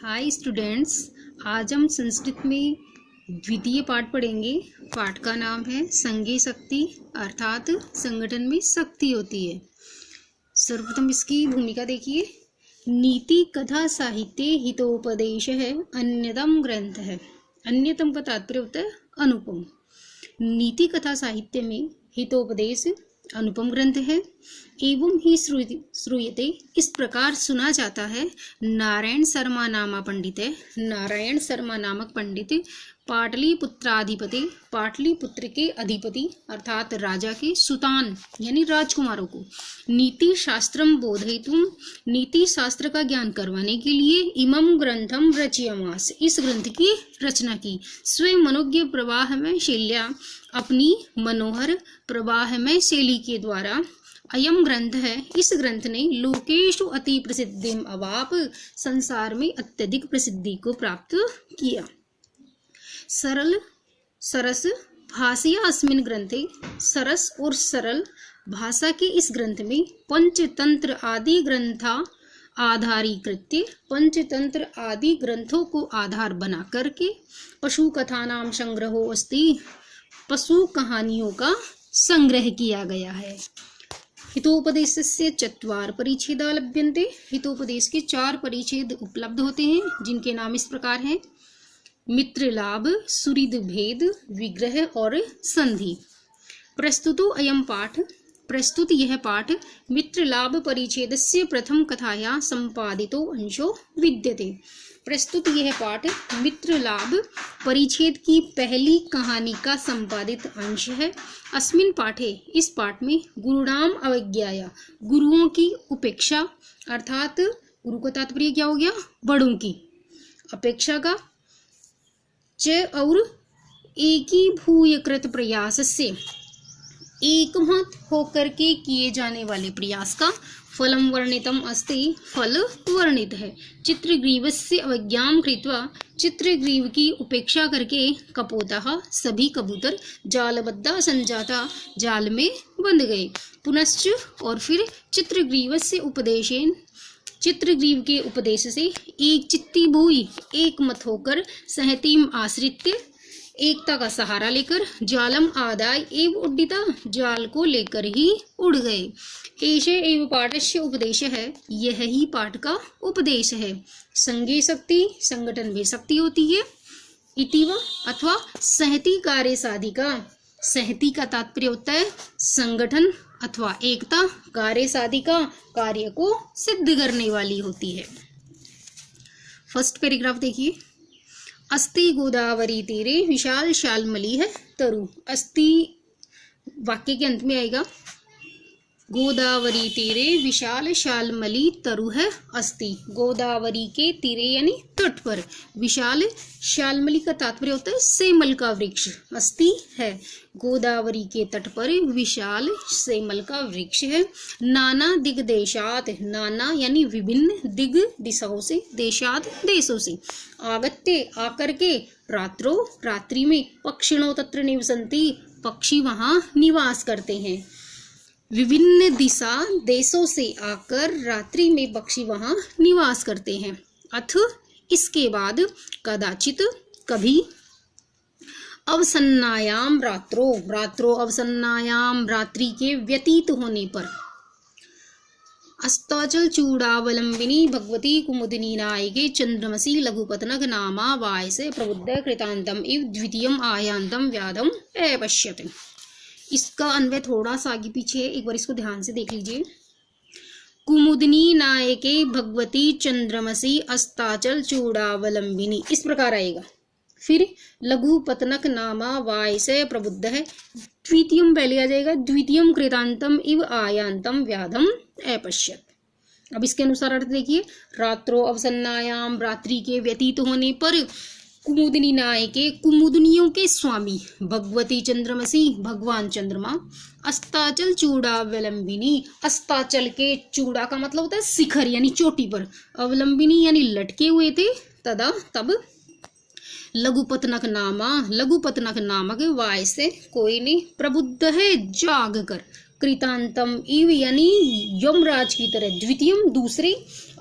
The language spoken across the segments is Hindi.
हाय स्टूडेंट्स, आज हम संस्कृत में द्वितीय पाठ पढ़ेंगे। पाठ का नाम है संघे शक्ति, अर्थात संगठन में शक्ति होती है। सर्वप्रथम इसकी भूमिका देखिए। नीति कथा साहित्य हितोपदेश है अन्यतम ग्रंथ है। अन्यतम का तात्पर्य होता है अनुपम। नीति कथा साहित्य में हितोपदेश अनुपम ग्रंथ है। एवं ही श्रूयते, इस प्रकार सुना जाता है। नारायण शर्मा नामा पंडित है। नारायण शर्मा नामक पंडित पाटलिपुत्राधिपति, पाटलिपुत्र के अधिपति अर्थात राजा के सुतान यानी राजकुमारों को नीति शास्त्रम बोधयितुम, नीति शास्त्र का ज्ञान करवाने के लिए इमं ग्रंथम रचयामास, इस ग्रंथ की रचना की। स्वयं मनोज्ञ प्रवाह में शैल्या, अपनी मनोहर प्रवाह में शैली के द्वारा अयम ग्रंथ है, इस ग्रंथ ने लोकेषु अति प्रसिद्धिम अवाप, संसार में अत्यधिक प्रसिद्धि को प्राप्त किया। सरल सरस भाषया अस्मिन् ग्रंथे, सरस और सरल भाषा के इस ग्रंथ में पंचतंत्र आदि ग्रंथा आधारीकृत्य, पंचतंत्र आदि ग्रंथों को आधार बना करके पशु कथा नाम संग्रहो अस्ति, पशु कहानियों का संग्रह किया गया है। हितोपदेशस्य चत्वार परिच्छेदा लभ्यन्ते, हितोपदेश के 4 परिच्छेद उपलब्ध होते हैं, जिनके नाम इस प्रकार हैं। मित्र लाभ, सुहृद भेद, विग्रह और संधि। प्रस्तुतो अयम पाठ, प्रस्तुत यह पाठ मित्र लाभ परिच्छेदस्य प्रथम कथाया संपादितो अंशो विद्यते। प्रस्तुत यह पाठ मित्र लाभ परिच्छेद की पहली कहानी का संपादित अंश है। अस्मिन् पाठे, इस पाठ में गुरुणाम अवज्ञाया, गुरुओं की उपेक्षा अर्थात गुरु का तात्पर्य क्या हो गया, बड़ों की अपेक्षा का, च और एकीभूयकृत प्रयास से, एकमत होकर के किए जाने वाले प्रयास का फलम वर्णितम अस्ति, फल वर्णित है। चित्रग्रीवस्य अवज्ञां कृत्वा, चित्रग्रीव की उपेक्षा करके कपोतः सभी कबूतर जालबद्धा संजाता, जाल में बंध गए। पुनश्च और फिर चित्रग्रीवस्य उपदेशेन, चित्रग्रीव के उपदेश से एक चित्ती भूई, एक मत होकर, सहतीम आश्रित्य, एकता का सहारा लेकर, जालम आदाय एव उड्डिता, जाल को लेकर ही उड़ गए। एषे एव पाठस्य उपदेश है, यह ही पाठ का उपदेश है। संघे शक्ति, संगठन में शक्ति होती है। इतिव अथवा सहती कार्य साधिका, सहती का तात्पर्य होता है संगठन अथवा एकता, कार्य साधिका कार्य को सिद्ध करने वाली होती है। फर्स्ट पैराग्राफ देखिए। अस्ति गोदावरी तीरे विशाल शालमली है तरु, अस्ति वाक्य के अंत में आएगा। गोदावरी तीरे विशाल शालमली तरु है अस्ति, गोदावरी के तीरे यानी तट पर, विशाल शालमली का तात्पर्य होता है सेमल का वृक्ष, अस्ति है। गोदावरी के तट पर विशाल सेमल का वृक्ष है। नाना दिग देशात, नाना यानी विभिन्न, दिग दिशाओं से, देशात देशों से, आगत्य आकर के, रात्रो रात्रि में, पक्षिणो तत्र निवसन्ति, पक्षी वहां निवास करते हैं। विभिन्न दिशा देशों से आकर रात्रि में पक्षी वहां निवास करते हैं। अथ इसके बाद, कदाचित कभी, अवसन्नायाम रात्रो, रात्रो अवसन्नायाम रात्रि के व्यतीत होने पर, अस्ताचल चूड़ावलंबिनी भगवती कुमुदिनी नायके चंद्रमसी लघुपतनक नामा वायसे प्रबुद्ध कृतांतम इव द्वितीयम आयांतम व्याधम अपश्यते। इसका अन्वय थोड़ा सा आगे पीछे है, एक बार इसको ध्यान से देख लीजिए। कुमुदिनी नायके भगवती चंद्रमसी अस्ताचल चूड़ावलंबिनी, इस प्रकार आएगा। फिर लघु पतनक नामा वायसे प्रबुद्ध है, द्वितीयम पहले आ जाएगा, द्वितीयम कृतांतम इव आयांतम व्याधम अपश्यत। अब इसके अनुसार अर्थ देखिए। रात्रो अवसन्नायाम, रात्रि के व्यतीत होने पर, कुमुदिनी नायके, कुमुदनियों के स्वामी, भगवती चंद्रमसी भगवान चंद्रमा, अस्ताचल चूड़ावलंबिनी, अस्ताचल के, चूड़ा का मतलब होता है शिखर यानी चोटी पर, अवलंबिनी यानी लटके हुए थे, तदा तब, लघुपतनक नामा, लघुपतनक नामक वाय से, कोई नहीं, प्रबुद्ध है जाग कर, कृतांतम इव यानी यमराज की तरह, द्वितीयम दूसरे,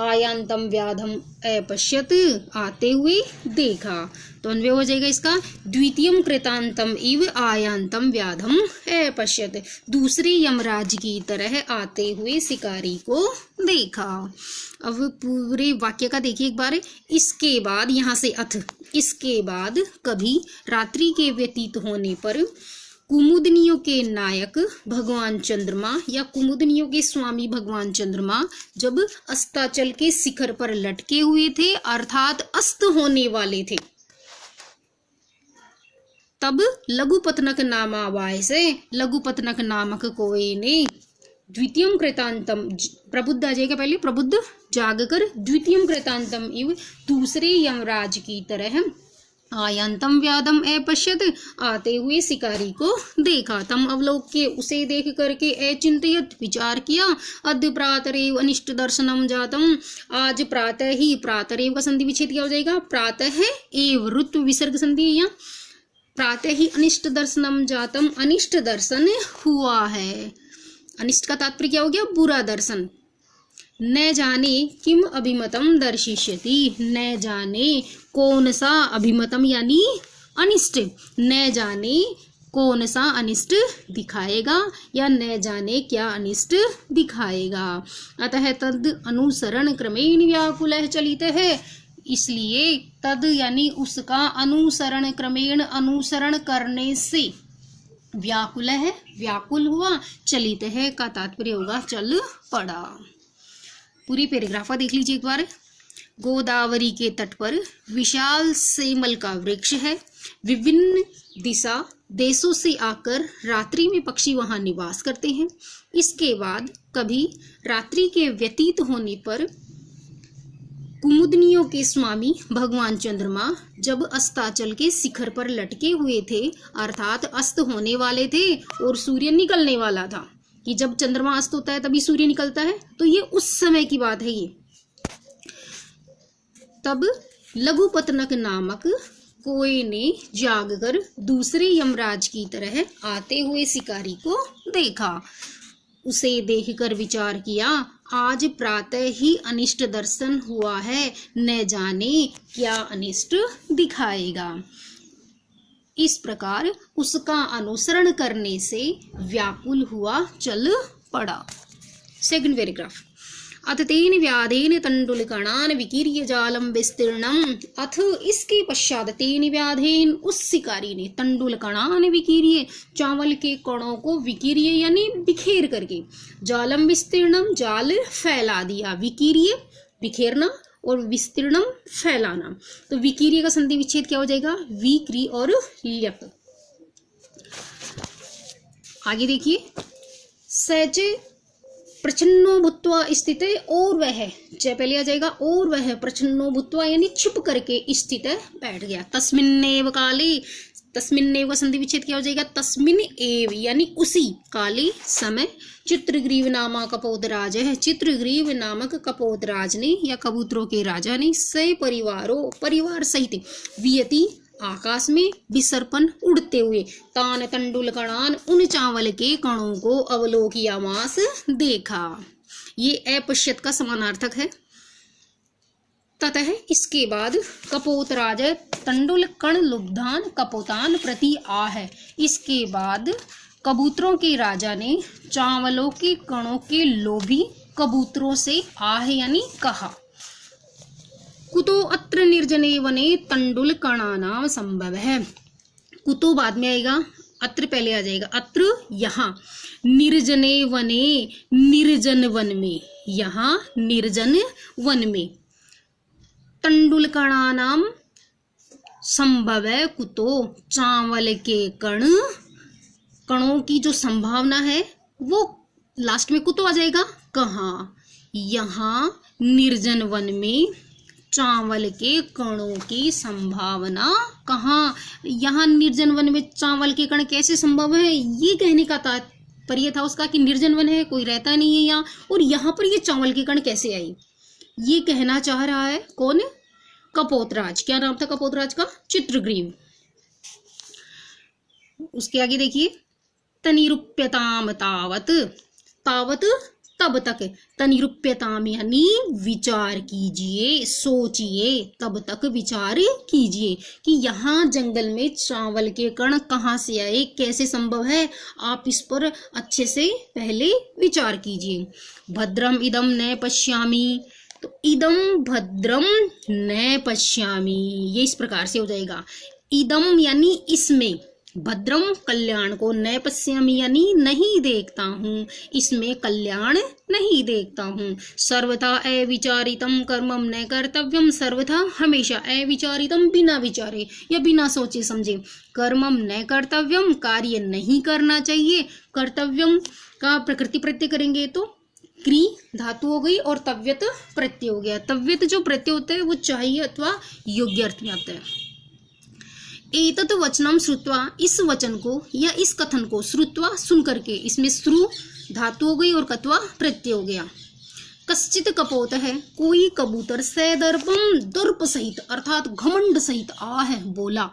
आयांतम व्याधम अपश्यत आते हुए देखा। तो अन्वय हो जाएगा इसका, द्वितीयम कृतांतम इव आयांतम व्याधम अपश्यत, दूसरे यमराज की तरह आते हुए शिकारी को देखा। अब पूरे वाक्य का देखिए एक बार। इसके बाद, यहाँ से अथ, इसके बाद कभी रात्रि के व्यतीत होने पर कुमुदनियों के नायक भगवान चंद्रमा या कुमुदनियों के स्वामी भगवान चंद्रमा जब अस्ताचल के शिखर पर लटके हुए थे, अर्थात अस्त होने वाले थे, तब लघुपतनक नामावाय से लघुपतनक नामक कोई ने द्वितीयम कृतांतम, प्रबुद्ध आ जाएगा पहले, प्रबुद्ध जागकर, द्वितीयम कृतांतम इव दूसरे यमराज की तरह, आयांतम व्याधम अपश्यत आते हुए शिकारी को देखा। तम अवलोक्य उसे देख करके अचिंतयत विचार किया, अद्य प्रातरेव अनिष्ट दर्शनम जातम, आज प्रातः ही, प्रातरेव का संधि विच्छेद क्या हो जाएगा, प्रातः एव ऋतु विसर्ग संधि, या प्रातः ही अनिष्ट दर्शनम जातम, अनिष्ट दर्शन हुआ है। अनिष्ट का तात्पर्य क्या हो गया, बुरा दर्शन। न जाने किम अभिमतम दर्शिष्यति, न जाने कौन सा अभिमतम यानी अनिष्ट, न जाने कौन सा अनिष्ट दिखाएगा, या न जाने क्या अनिष्ट दिखाएगा। अतः तद अनुसरण क्रमेण व्याकुलः चलितः है, इसलिए तद यानी उसका, अनुसरण क्रमेण अनुसरण करने से, व्याकुल है व्याकुल हुआ, चलित है का तात्पर्य होगा चल पड़ा। पूरी पैराग्राफ देख लीजिए एक बार। गोदावरी के तट पर विशाल सेमल का वृक्ष है, विभिन्न दिशा देशों से आकर रात्रि में पक्षी वहां निवास करते हैं। इसके बाद कभी रात्रि के व्यतीत होने पर कुमुदनियों के स्वामी भगवान चंद्रमा जब अस्ताचल के शिखर पर लटके हुए थे, अर्थात अस्त होने वाले थे और सूर्य निकलने वाला था, कि जब चंद्रमा अस्त होता है तभी सूर्य निकलता है, तो ये उस समय की बात है ये। तब लघुपतनक नामक कोई ने जागकर दूसरे यमराज की तरह आते हुए शिकारी को देखा। उसे देखकर विचार किया, आज प्रातः ही अनिष्ट दर्शन हुआ है, न जाने क्या अनिष्ट दिखाएगा। इस प्रकार उसका अनुसरण करने से व्याकुल हुआ चल पड़ा। Second paragraph. अथ तेन व्याधेन तंडुलकणान विकीर्य जालम विस्तीर्णम, अथ इसके पश्चात तेन व्याधेन उस शिकारी ने तंडुलकणान विकीर्य चावल के कणों को विकीर्य यानी बिखेर करके, जालम विस्तीर्णम जाल फैला दिया, विकीर्य बिखेरना और विस्तीर्णम फैलाना। तो विकीर्य का संधि विच्छेद क्या हो जाएगा, विक्री और ल्यप। आगे देखिए, सहज प्रच्छन्नो भूत्वा स्थित, और वह, पहले आ जाएगा और वह, प्रच्छन्नो भूत्वा यानी छुप करके स्थित बैठ गया। तस्मिन्नेव काले, तस्मिन्नेव का संधि विच्छेद क्या हो जाएगा, तस्मिन एव यानी उसी, काले समय, चित्रग्रीव नामक कपोतराज है, चित्रग्रीव नामक कपोतराज ने या कबूतरों के राजा ने से परिवारों परिवार सहित वियति आकाश में विसर्पण उड़ते हुए तान तंडुलकणान उन चावल के कणों को अवलोकियामास देखा। ये अपश्यत का समानार्थक है। ततः इसके बाद कपोतराज तंडुल कण लुब्धान कपोतान प्रति आह, इसके बाद कबूतरों के राजा ने चावलों के कणों के लोभी कबूतरों से आह यानी कहा। कुतो अत्र निर्जने वने तंडुल कणानाम संभव है, कुतो बाद में आएगा, अत्र पहले आ जाएगा, अत्र यहाँ, निर्जने वने निर्जन वन में, यहाँ निर्जन वन में, तंडुल कणानाम संभव है, कुतो चावल के कणों की जो संभावना है वो लास्ट में कुतो आ जाएगा, कहाँ, यहाँ निर्जन वन में चावल के कणों की संभावना कहाँ, यहाँ निर्जन वन में चावल के कण कैसे संभव है, ये कहने का तात्पर्य था उसका कि निर्जन वन है, कोई रहता नहीं है यहाँ, और यहाँ पर ये चावल के कण कैसे आई, ये कहना चाह रहा है कौन, कपोतराज। क्या नाम था कपोतराज का, चित्रग्रीव। उसके आगे देखिए, तनिरूप्यताम तावत, तावत तब तक, तनिरूप्यताम यानी विचार कीजिए, सोचिए, तब तक विचार कीजिए कि यहाँ जंगल में चावल के कण कहाँ से आए, कैसे संभव है, आप इस पर अच्छे से पहले विचार कीजिए। भद्रम इदम न पश्यामि, तो इदम भद्रम न पश्यामि ये इस प्रकार से हो जाएगा। इदम यानी इसमें, भद्रम कल्याण को, न पश्यामि यानी नहीं देखता हूँ, इसमें कल्याण नहीं देखता हूँ। सर्वथा अविचारितम कर्मम न कर्तव्यम, सर्वथा हमेशा, अविचारितम बिना विचारे या बिना सोचे समझे, कर्मम न कर्तव्यम कार्य नहीं करना चाहिए, कर्तव्यम का प्रकृति प्रत्यय करेंगे तो क्री धातु हो गई और तव्यत प्रत्यय हो गया। तव्यत जो प्रत्यय होता है वो चाहिए अथवा योग्य अर्थ में आता है। एतत् वचनम श्रुत्वा, इस वचन को या इस कथन को, श्रुत्वा सुन करके, इसमें श्रु धातु हो गई और कत्वा प्रत्यय हो गया। कश्चित कपोत है, कोई कबूतर, सैदर्पम दर्प सहित अर्थात घमंड सहित आह बोला।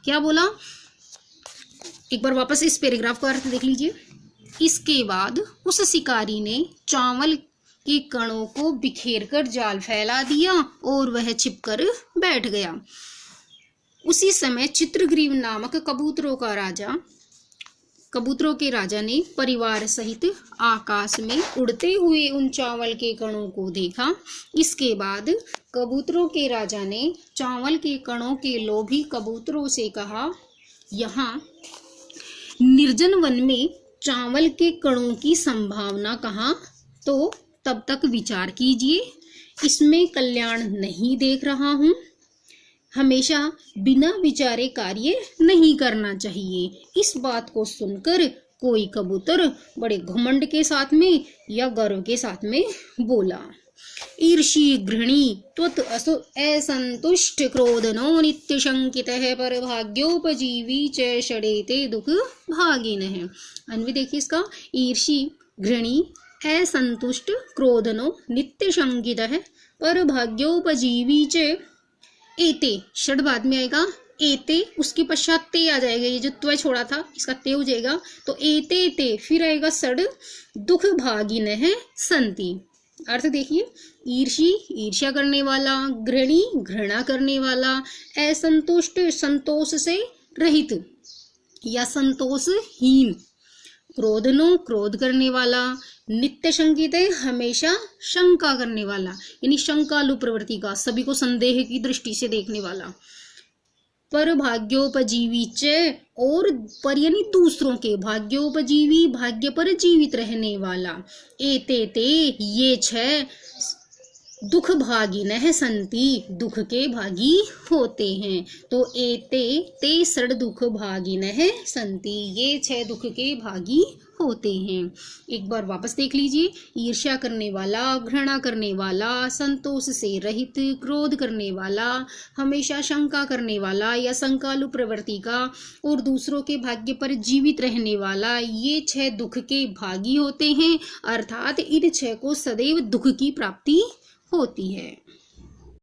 क्या बोला, एक बार वापस इस पैराग्राफ का अर्थ देख लीजिए। इसके बाद उस शिकारी ने चावल के कणों को बिखेरकर जाल फैला दिया और वह छिपकर बैठ गया। उसी समय चित्रग्रीव नामक कबूतरों के राजा ने परिवार सहित आकाश में उड़ते हुए उन चावल के कणों को देखा। इसके बाद कबूतरों के राजा ने चावल के कणों के लोभी कबूतरों से कहा, यहाँ निर्जन वन में चावल के कणों की संभावना कहाँ, तो तब तक विचार कीजिए, इसमें कल्याण नहीं देख रहा हूँ, हमेशा बिना विचारे कार्य नहीं करना चाहिए। इस बात को सुनकर कोई कबूतर बड़े घमंड के साथ में या गर्व के साथ में बोला, ईर्षी घृणी त्वत् असंतुष्ट क्रोधनो नित्य शंकितः पर भाग्योपजीवी च षडेते दुख भागिनः। अन्वय देखिए इसका, ईर्षी घृणी असंतुष्ट क्रोधनो नित्य शंकितः पर भाग्योपजीवी च, एते षड बाद में आएगा, एते उसके पश्चात ते आ जाएगा, ये जो त्व छोड़ा था इसका ते हो जाएगा, तो एते ते फिर आएगा षड, दुख भागिनः संति। अर्थ देखिए, ईर्षी ईर्ष्या करने वाला, घृणी घृणा करने वाला, असंतुष्ट संतोष से रहित या संतोषहीन, क्रोधनो क्रोध करने वाला, नित्य शंकित है हमेशा शंका करने वाला, यानी शंकालु प्रवृत्ति का, सभी को संदेह की दृष्टि से देखने वाला। पर भाग्योपजीवी च, और पर यानी दूसरों के, भाग्योपजीवी भाग्य पर जीवित रहने वाला, एते ते ये छह, दुख भागिनः संति दुख के भागी होते हैं, तो एते ते षड दुख भागिनः संति ये छह दुख के भागी होते हैं। एक बार वापस देख लीजिए, ईर्ष्या करने वाला, घृणा करने वाला, संतोष से रहित, क्रोध करने वाला, हमेशा शंका करने वाला या शंकालु प्रवृत्ति का, और दूसरों के भाग्य पर जीवित रहने वाला, ये छह दुख के भागी होते हैं, अर्थात इन छह को सदैव दुख की प्राप्ति होती है।